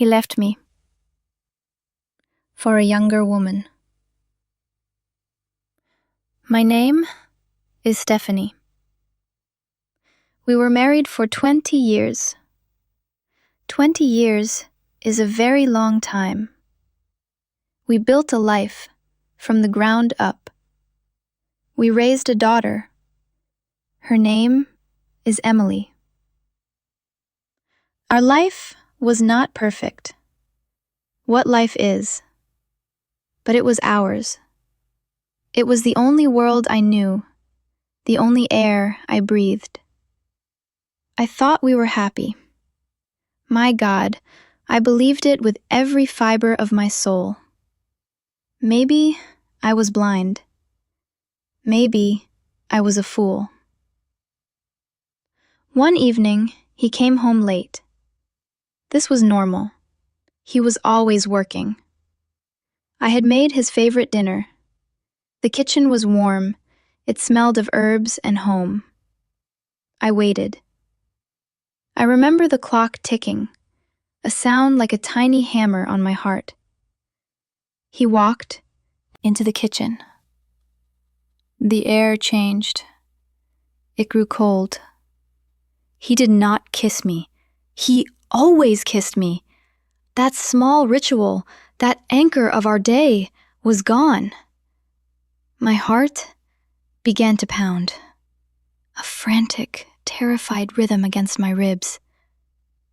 he left me for a younger woman. My name is Stephanie. We were married for 20 years. 20 years is a very long time. We built a life from the ground up. We raised a daughter. Her name is Emily. Our life was not perfect. What life is. But it was ours. It was the only world I knew, the only air I breathed. I thought we were happy. My God, I believed it with every fiber of my soul. Maybe I was blind. Maybe I was a fool. One evening, he came home late. This was normal. He was always working. I had made his favorite dinner. The kitchen was warm. It smelled of herbs and home. I waited. I remember the clock ticking, a sound like a tiny hammer on my heart. He walked into the kitchen. The air changed. It grew cold. He did not kiss me. He always kissed me. That small ritual, that anchor of our day, was gone. My heart began to pound, a frantic, terrified rhythm against my ribs.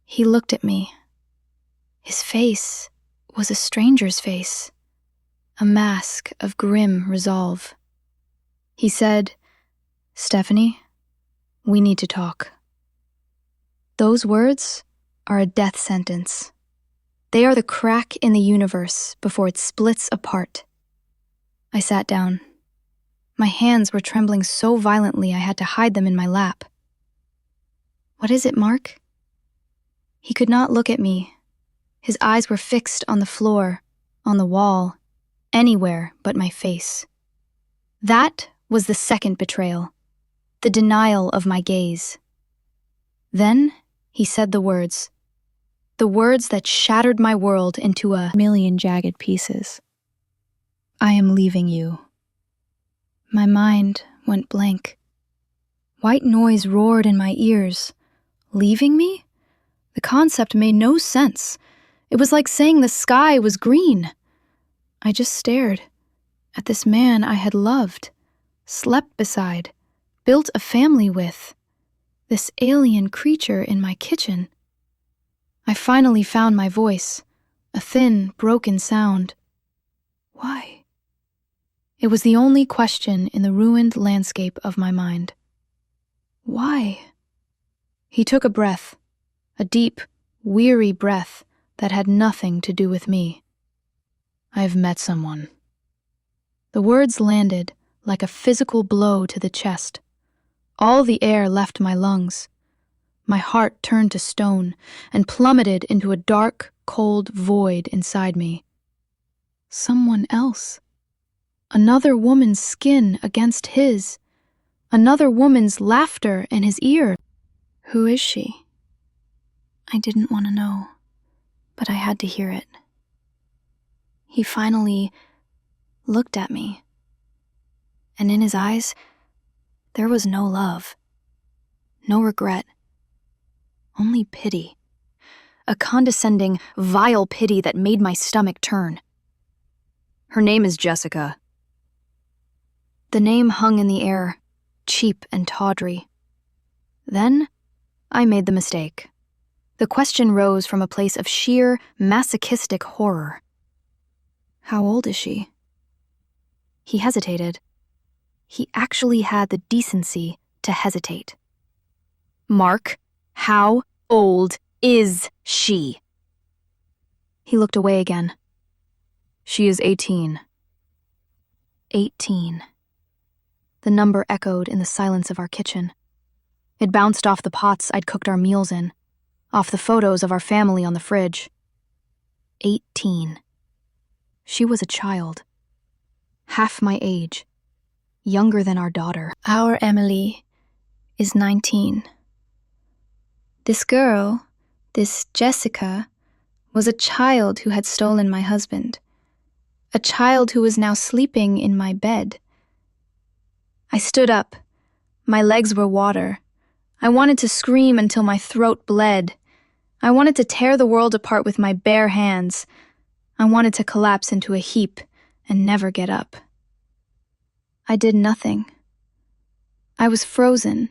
He looked at me. His face was a stranger's face, a mask of grim resolve. He said, "Stephanie, we need to talk." Those words are a death sentence. They are the crack in the universe before it splits apart. I sat down. My hands were trembling so violently I had to hide them in my lap. "What is it, Mark?" He could not look at me. His eyes were fixed on the floor, on the wall, anywhere but my face. That was the second betrayal, the denial of my gaze. Then he said the words that shattered my world into a million jagged pieces. "I am leaving you." My mind went blank. White noise roared in my ears. Leaving me? The concept made no sense. It was like saying the sky was green. I just stared at this man I had loved, slept beside, built a family with, this alien creature in my kitchen. I finally found my voice, a thin, broken sound. Why? It was the only question in the ruined landscape of my mind. Why? He took a breath, a deep, weary breath that had nothing to do with me. "I've met someone." The words landed like a physical blow to the chest. All the air left my lungs. My heart turned to stone and plummeted into a dark, cold void inside me. Someone else. Another woman's skin against his. Another woman's laughter in his ear. Who is she? I didn't want to know, but I had to hear it. He finally looked at me, and in his eyes, there was no love, no regret, only pity. A condescending, vile pity that made my stomach turn. "Her name is Jessica." The name hung in the air, cheap and tawdry. Then, I made the mistake. The question rose from a place of sheer, masochistic horror. "How old is she?" He hesitated. He actually had the decency to hesitate. "Mark, how old is she?" He looked away again. "She is 18. 18. The number echoed in the silence of our kitchen. It bounced off the pots I'd cooked our meals in, off the photos of our family on the fridge. 18. She was a child. Half my age. Younger than our daughter. Our Emily is 19. This girl, this Jessica, was a child who had stolen my husband, a child who was now sleeping in my bed. I stood up. My legs were water. I wanted to scream until my throat bled. I wanted to tear the world apart with my bare hands. I wanted to collapse into a heap and never get up. I did nothing. I was frozen,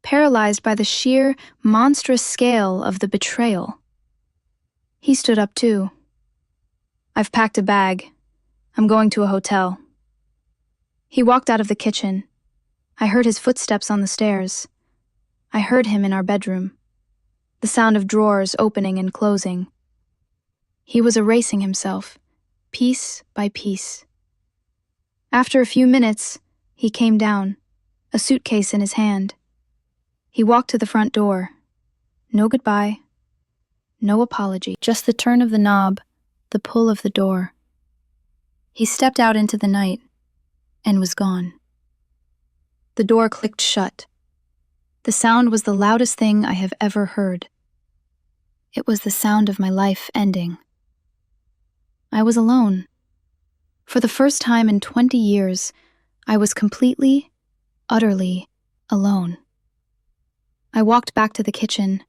paralyzed by the sheer, monstrous scale of the betrayal. He stood up too. I've packed a bag. I'm going to a hotel. He walked out of the kitchen. I heard his footsteps on the stairs. I heard him in our bedroom. The sound of drawers opening and closing. He was erasing himself, piece by piece. After a few minutes, he came down, a suitcase in his hand. He walked to the front door. No goodbye, no apology, just the turn of the knob, the pull of the door. He stepped out into the night and was gone. The door clicked shut. The sound was the loudest thing I have ever heard. It was the sound of my life ending. I was alone. For the first time in 20 years, I was completely, utterly alone. I walked back to the kitchen.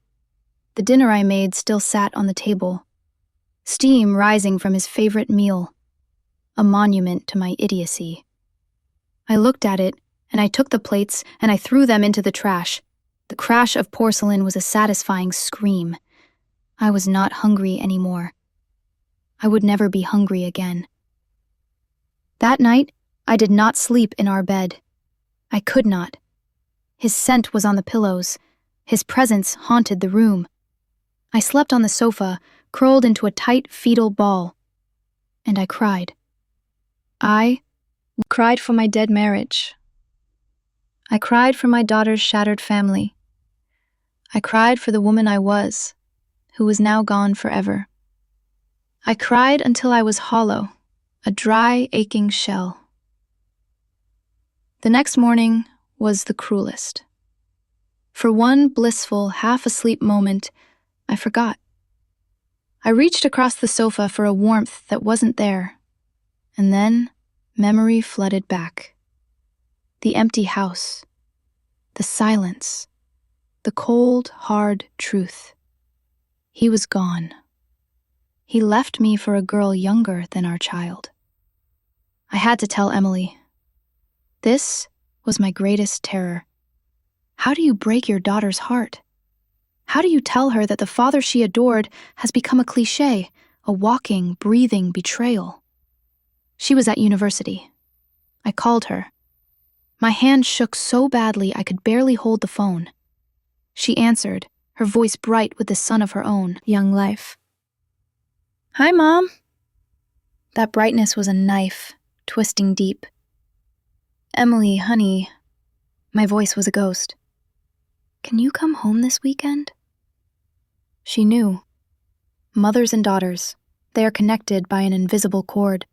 The dinner I made still sat on the table, steam rising from his favorite meal, a monument to my idiocy. I looked at it, and I took the plates and I threw them into the trash. The crash of porcelain was a satisfying scream. I was not hungry anymore. I would never be hungry again. That night, I did not sleep in our bed. I could not. His scent was on the pillows. His presence haunted the room. I slept on the sofa, curled into a tight fetal ball. And I cried. I cried for my dead marriage. I cried for my daughter's shattered family. I cried for the woman I was, who was now gone forever. I cried until I was hollow, a dry, aching shell. The next morning was the cruelest. For one blissful, half-asleep moment, I forgot. I reached across the sofa for a warmth that wasn't there, and then memory flooded back. The empty house, the silence, the cold, hard truth. He was gone. He left me for a girl younger than our child. I had to tell Emily. This was my greatest terror. How do you break your daughter's heart? How do you tell her that the father she adored has become a cliché, a walking, breathing betrayal? She was at university. I called her. My hand shook so badly I could barely hold the phone. She answered, her voice bright with the sun of her own young life. "Hi, Mom." That brightness was a knife, twisting deep. "Emily, honey," my voice was a ghost. "Can you come home this weekend?" She knew. Mothers and daughters, they are connected by an invisible cord.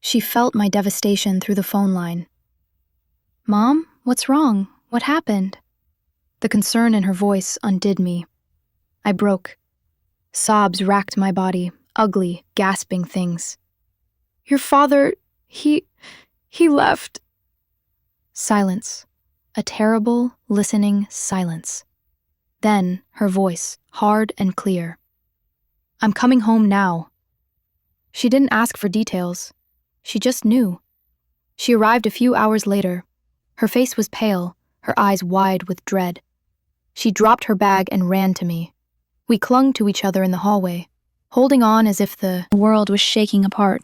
She felt my devastation through the phone line. "Mom, what's wrong? What happened?" The concern in her voice undid me. I broke. Sobs racked my body, ugly, gasping things. "Your father, he left." Silence. A terrible, listening silence. Then her voice, hard and clear. "I'm coming home now." She didn't ask for details. She just knew. She arrived a few hours later. Her face was pale, her eyes wide with dread. She dropped her bag and ran to me. We clung to each other in the hallway, holding on as if the world was shaking apart.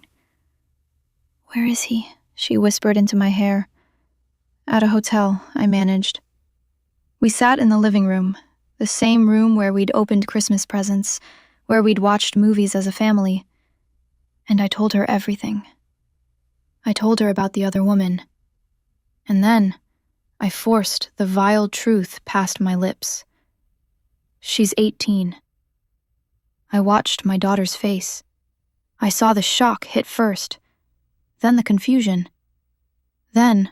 "Where is he?" she whispered into my hair. "At a hotel," I managed. We sat in the living room, the same room where we'd opened Christmas presents, where we'd watched movies as a family. And I told her everything. I told her about the other woman. And then I forced the vile truth past my lips. She's 18. I watched my daughter's face. I saw the shock hit first, then the confusion, then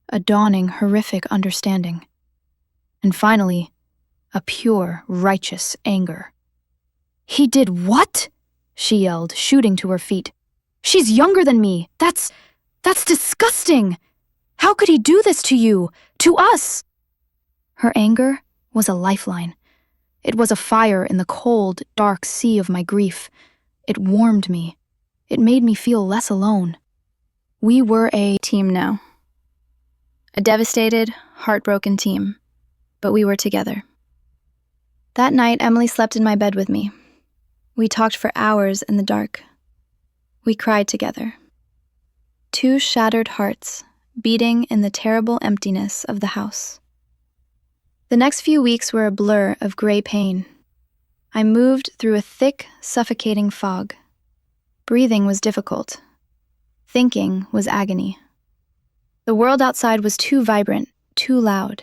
a dawning horrific understanding, and finally, a pure, righteous anger. "He did what?" she yelled, shooting to her feet. "She's younger than me. That's disgusting. How could he do this to you? To us?" Her anger was a lifeline. It was a fire in the cold, dark sea of my grief. It warmed me. It made me feel less alone. We were a team now. A devastated, heartbroken team. But we were together. That night, Emily slept in my bed with me. We talked for hours in the dark. We cried together. Two shattered hearts, beating in the terrible emptiness of the house. The next few weeks were a blur of gray pain. I moved through a thick, suffocating fog. Breathing was difficult. Thinking was agony. The world outside was too vibrant, too loud.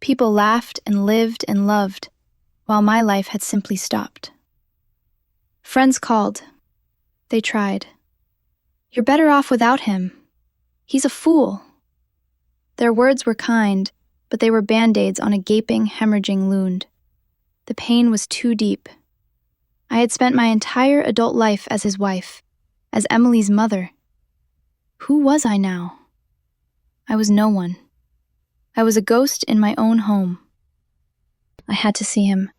People laughed and lived and loved, while my life had simply stopped. Friends called. They tried. "You're better off without him. He's a fool." Their words were kind, but they were band-aids on a gaping, hemorrhaging wound. The pain was too deep. I had spent my entire adult life as his wife, as Emily's mother. Who was I now? I was no one. I was a ghost in my own home. I had to see him.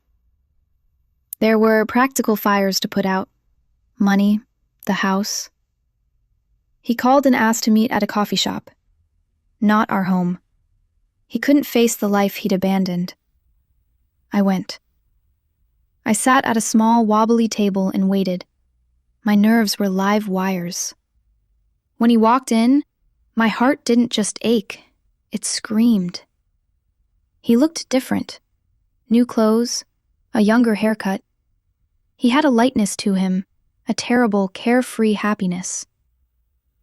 There were practical fires to put out. Money, the house. He called and asked to meet at a coffee shop. Not our home. He couldn't face the life he'd abandoned. I went. I sat at a small, wobbly table and waited. My nerves were live wires. When he walked in, my heart didn't just ache, it screamed. He looked different. New clothes, a younger haircut. He had a lightness to him, a terrible, carefree happiness.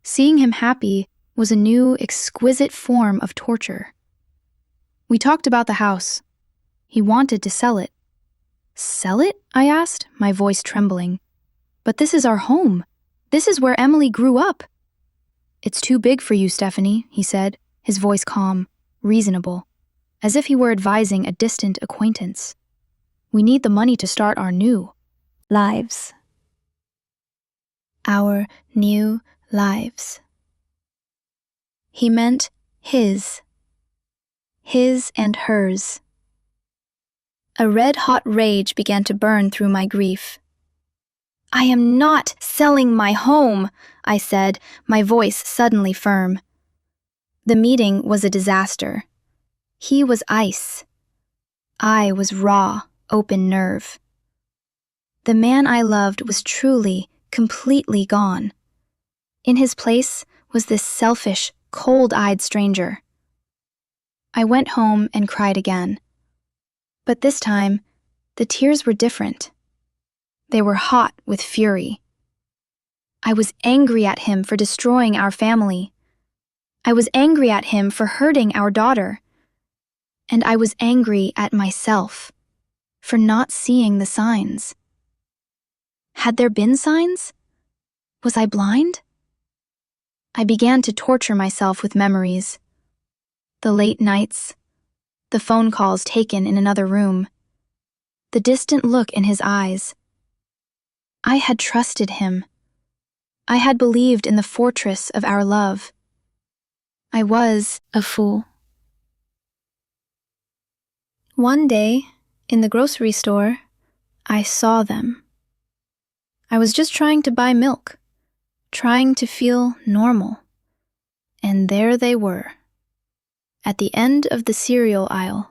Seeing him happy was a new, exquisite form of torture. We talked about the house. He wanted to sell it. "Sell it?" I asked, my voice trembling. "But this is our home. This is where Emily grew up." "It's too big for you, Stephanie," he said, his voice calm, reasonable, as if he were advising a distant acquaintance. "We need the money to start our new lives." Our new lives. He meant his and hers. A red-hot rage began to burn through my grief. "I am not selling my home," I said, my voice suddenly firm. The meeting was a disaster. He was ice. I was raw, open nerve. The man I loved was truly, completely gone. In his place was this selfish, cold-eyed stranger. I went home and cried again. But this time, the tears were different. They were hot with fury. I was angry at him for destroying our family. I was angry at him for hurting our daughter. And I was angry at myself for not seeing the signs. Had there been signs? Was I blind? I began to torture myself with memories. The late nights, the phone calls taken in another room, the distant look in his eyes. I had trusted him. I had believed in the fortress of our love. I was a fool. One day, in the grocery store, I saw them. I was just trying to buy milk, trying to feel normal. And there they were, at the end of the cereal aisle.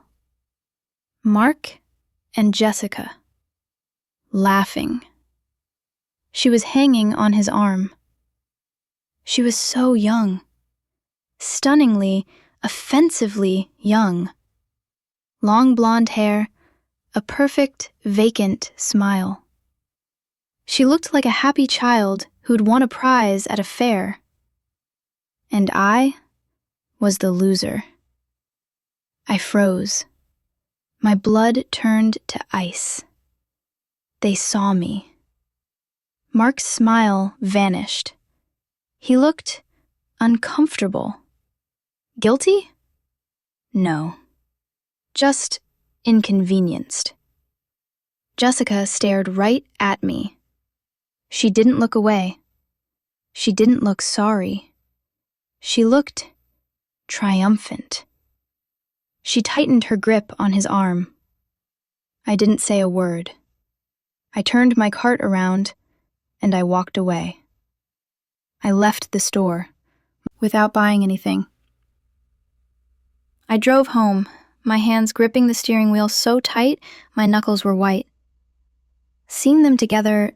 Mark and Jessica, laughing. She was hanging on his arm. She was so young, stunningly, offensively young. Long blonde hair, a perfect, vacant smile. She looked like a happy child who'd won a prize at a fair. And I was the loser. I froze. My blood turned to ice. They saw me. Mark's smile vanished. He looked uncomfortable. Guilty? No. Just inconvenienced. Jessica stared right at me. She didn't look away. She didn't look sorry. She looked triumphant. She tightened her grip on his arm. I didn't say a word. I turned my cart around, and I walked away. I left the store without buying anything. I drove home, my hands gripping the steering wheel so tight my knuckles were white. Seeing them together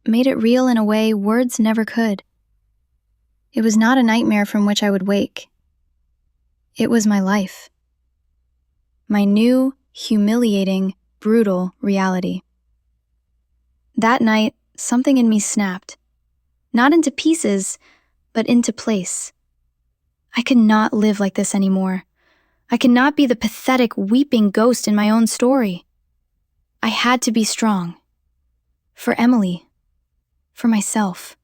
made it real in a way words never could. It was not a nightmare from which I would wake. It was my life. My new, humiliating, brutal reality. That night, something in me snapped. Not into pieces, but into place. I could not live like this anymore. I could not be the pathetic, weeping ghost in my own story. I had to be strong. For Emily. For myself.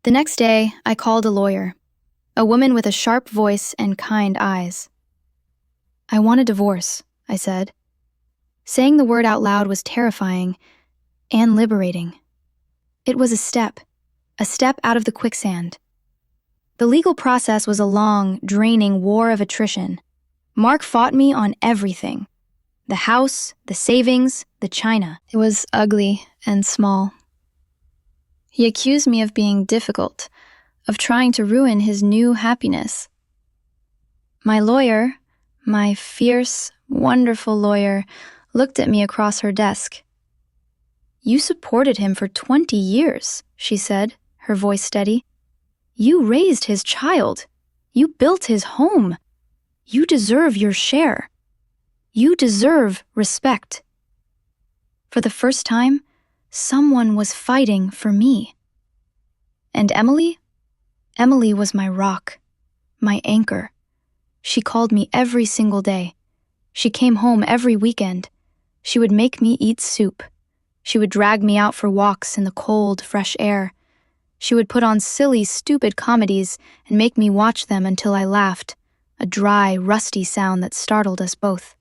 The next day, I called a lawyer, a woman with a sharp voice and kind eyes. I want a divorce, I said. Saying the word out loud was terrifying and liberating. It was a step out of the quicksand. The legal process was a long, draining war of attrition. Mark fought me on everything. The house, the savings, the china. It was ugly and small. He accused me of being difficult, of trying to ruin his new happiness. My lawyer, my fierce, wonderful lawyer, looked at me across her desk. "You supported him for 20 years, she said, her voice steady. "You raised his child. You built his home. You deserve your share. You deserve respect." For the first time, someone was fighting for me. And Emily? Emily was my rock, my anchor. She called me every single day. She came home every weekend. She would make me eat soup. She would drag me out for walks in the cold, fresh air. She would put on silly, stupid comedies and make me watch them until I laughed, a dry, rusty sound that startled us both.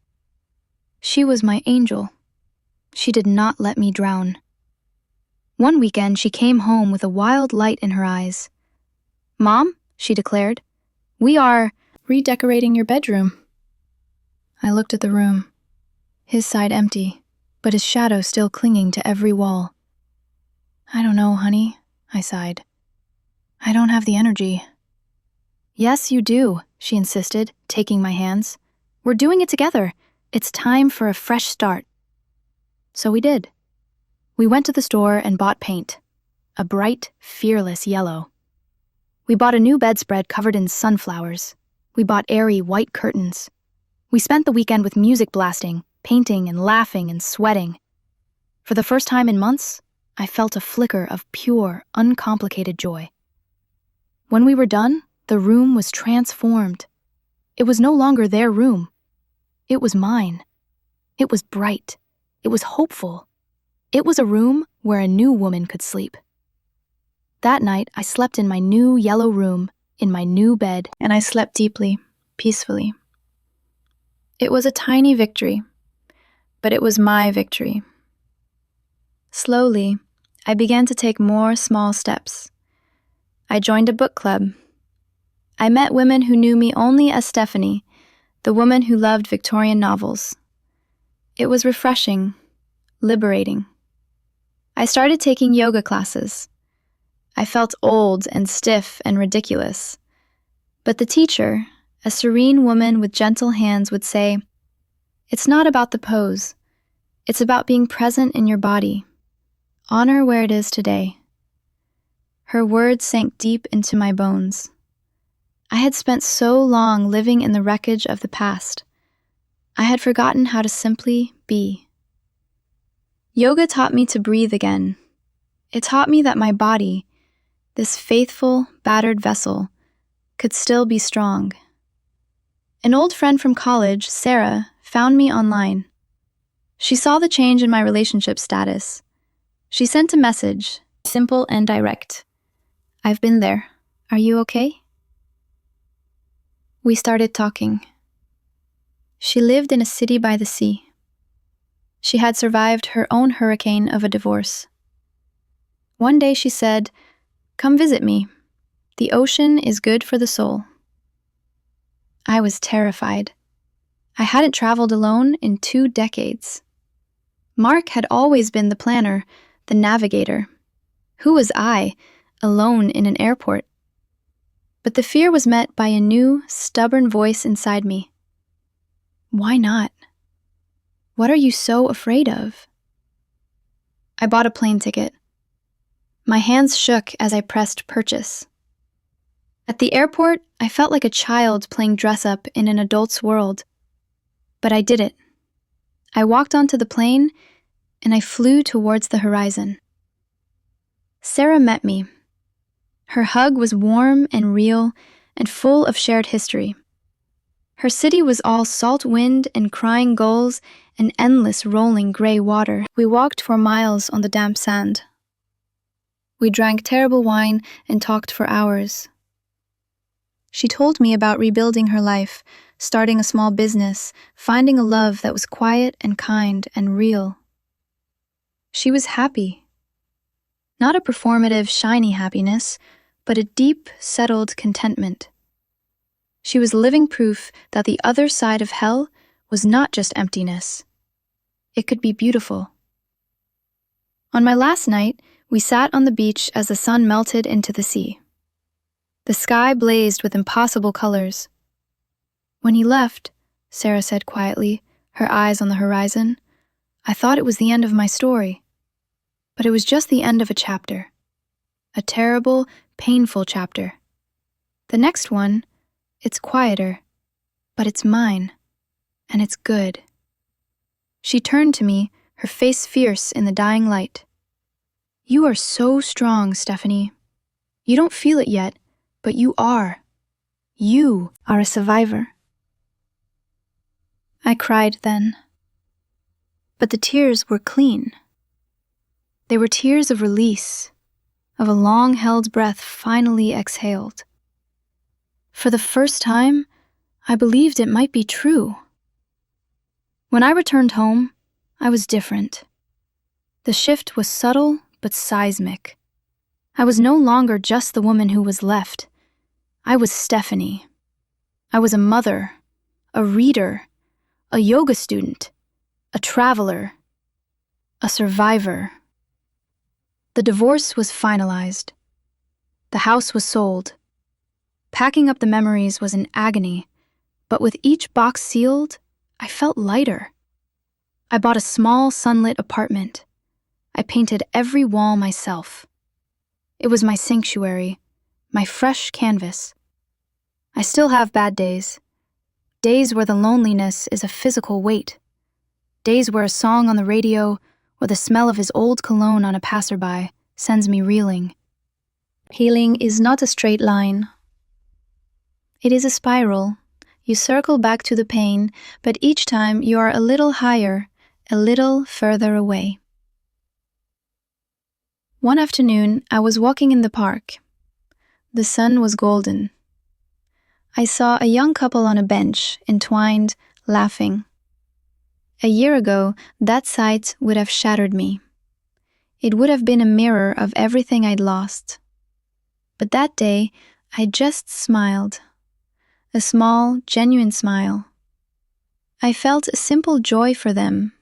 She was my angel. She did not let me drown. One weekend, she came home with a wild light in her eyes. "Mom," she declared, "we are redecorating your bedroom." I looked at the room, his side empty, but his shadow still clinging to every wall. "I don't know, honey," I sighed. "I don't have the energy." "Yes, you do," she insisted, taking my hands. "We're doing it together. It's time for a fresh start." So we did. We went to the store and bought paint, a bright, fearless yellow. We bought a new bedspread covered in sunflowers. We bought airy white curtains. We spent the weekend with music blasting, painting and laughing and sweating. For the first time in months, I felt a flicker of pure, uncomplicated joy. When we were done, the room was transformed. It was no longer their room. It was mine. It was bright. It was hopeful. It was a room where a new woman could sleep. That night, I slept in my new yellow room, in my new bed, and I slept deeply, peacefully. It was a tiny victory, but it was my victory. Slowly, I began to take more small steps. I joined a book club. I met women who knew me only as Stephanie, the woman who loved Victorian novels. It was refreshing, liberating. I started taking yoga classes. I felt old and stiff and ridiculous. But the teacher, a serene woman with gentle hands, would say, "It's not about the pose. It's about being present in your body. Honor where it is today." Her words sank deep into my bones. I had spent so long living in the wreckage of the past. I had forgotten how to simply be. Yoga taught me to breathe again. It taught me that my body, this faithful, battered vessel, could still be strong. An old friend from college, Sarah, found me online. She saw the change in my relationship status. She sent a message, simple and direct. "I've been there. Are you okay?" We started talking. She lived in a city by the sea. She had survived her own hurricane of a divorce. One day she said, "Come visit me. The ocean is good for the soul." I was terrified. I hadn't traveled alone in 2 decades. Mark had always been the planner, the navigator. Who was I, alone in an airport? But the fear was met by a new, stubborn voice inside me. Why not? What are you so afraid of? I bought a plane ticket. My hands shook as I pressed purchase. At the airport, I felt like a child playing dress-up in an adult's world. But I did it. I walked onto the plane, and I flew towards the horizon. Sarah met me. Her hug was warm and real and full of shared history. Her city was all salt wind and crying gulls and endless rolling gray water. We walked for miles on the damp sand. We drank terrible wine and talked for hours. She told me about rebuilding her life, starting a small business, finding a love that was quiet and kind and real. She was happy. Not a performative, shiny happiness, but a deep, settled contentment. She was living proof that the other side of hell was not just emptiness. It could be beautiful. On my last night, we sat on the beach as the sun melted into the sea. The sky blazed with impossible colors. When he left, Sarah said quietly, her eyes on the horizon, I thought it was the end of my story. But it was just the end of a chapter. A terrible, painful chapter. The next one, it's quieter, but it's mine, and it's good. She turned to me, her face fierce in the dying light. You are so strong, Stephanie. You don't feel it yet, but you are. You are a survivor. I cried then. But the tears were clean. They were tears of release, of a long-held breath finally exhaled. For the first time, I believed it might be true. When I returned home, I was different. The shift was subtle but seismic. I was no longer just the woman who was left. I was Stephanie. I was a mother, a reader, a yoga student, a traveler, a survivor. The divorce was finalized. The house was sold. Packing up the memories was an agony, but with each box sealed, I felt lighter. I bought a small sunlit apartment. I painted every wall myself. It was my sanctuary, my fresh canvas. I still have bad days. Days where the loneliness is a physical weight. Days where a song on the radio or the smell of his old cologne on a passerby sends me reeling. Healing is not a straight line. It is a spiral. You circle back to the pain, but each time you are a little higher, a little further away. One afternoon, I was walking in the park. The sun was golden. I saw a young couple on a bench, entwined, laughing. A year ago, that sight would have shattered me. It would have been a mirror of everything I'd lost. But that day, I just smiled. A small, genuine smile. I felt a simple joy for them.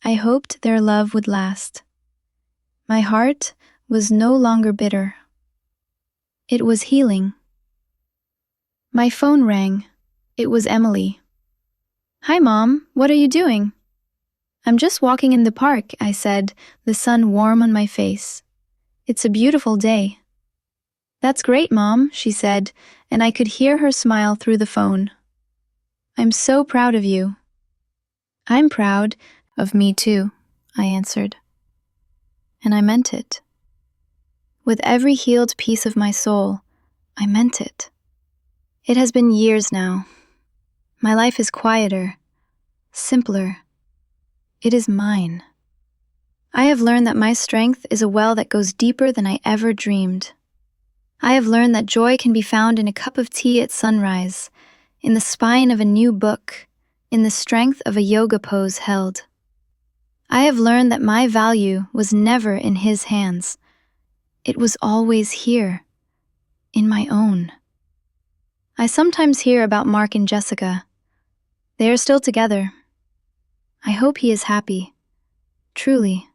I hoped their love would last. My heart was no longer bitter. It was healing. My phone rang. It was Emily. Hi, Mom. What are you doing? I'm just walking in the park, I said, the sun warm on my face. It's a beautiful day. That's great, Mom, she said, and I could hear her smile through the phone. I'm so proud of you. I'm proud of me too, I answered. And I meant it. With every healed piece of my soul, I meant it. It has been years now. My life is quieter, simpler. It is mine. I have learned that my strength is a well that goes deeper than I ever dreamed. I have learned that joy can be found in a cup of tea at sunrise, in the spine of a new book, in the strength of a yoga pose held. I have learned that my value was never in his hands. It was always here, in my own. I sometimes hear about Mark and Jessica. They are still together. I hope he is happy. Truly.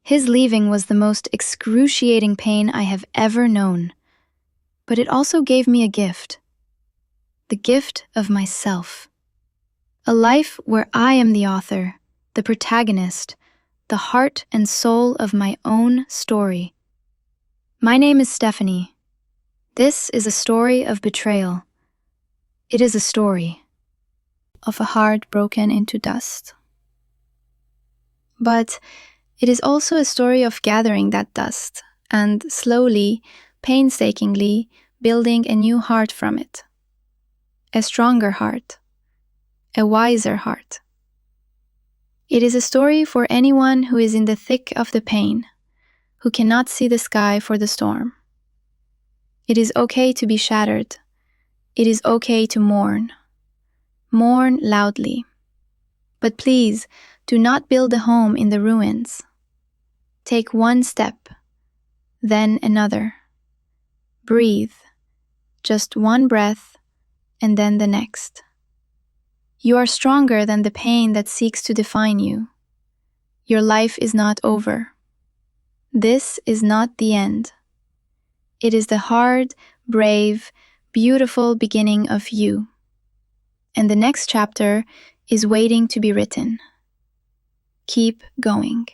His leaving was the most excruciating pain I have ever known. But it also gave me a gift. The gift of myself. A life where I am the author, the protagonist, the heart and soul of my own story. My name is Stephanie. This is a story of betrayal. It is a story of a heart broken into dust. But it is also a story of gathering that dust and slowly, painstakingly building a new heart from it. A stronger heart. A wiser heart. It is a story for anyone who is in the thick of the pain, who cannot see the sky for the storm. It is okay to be shattered. It is okay to mourn. Mourn loudly. But please, do not build a home in the ruins. Take one step, then another. Breathe. Just one breath, and then the next. You are stronger than the pain that seeks to define you. Your life is not over. This is not the end. It is the hard, brave, beautiful beginning of you. And the next chapter is waiting to be written. Keep going.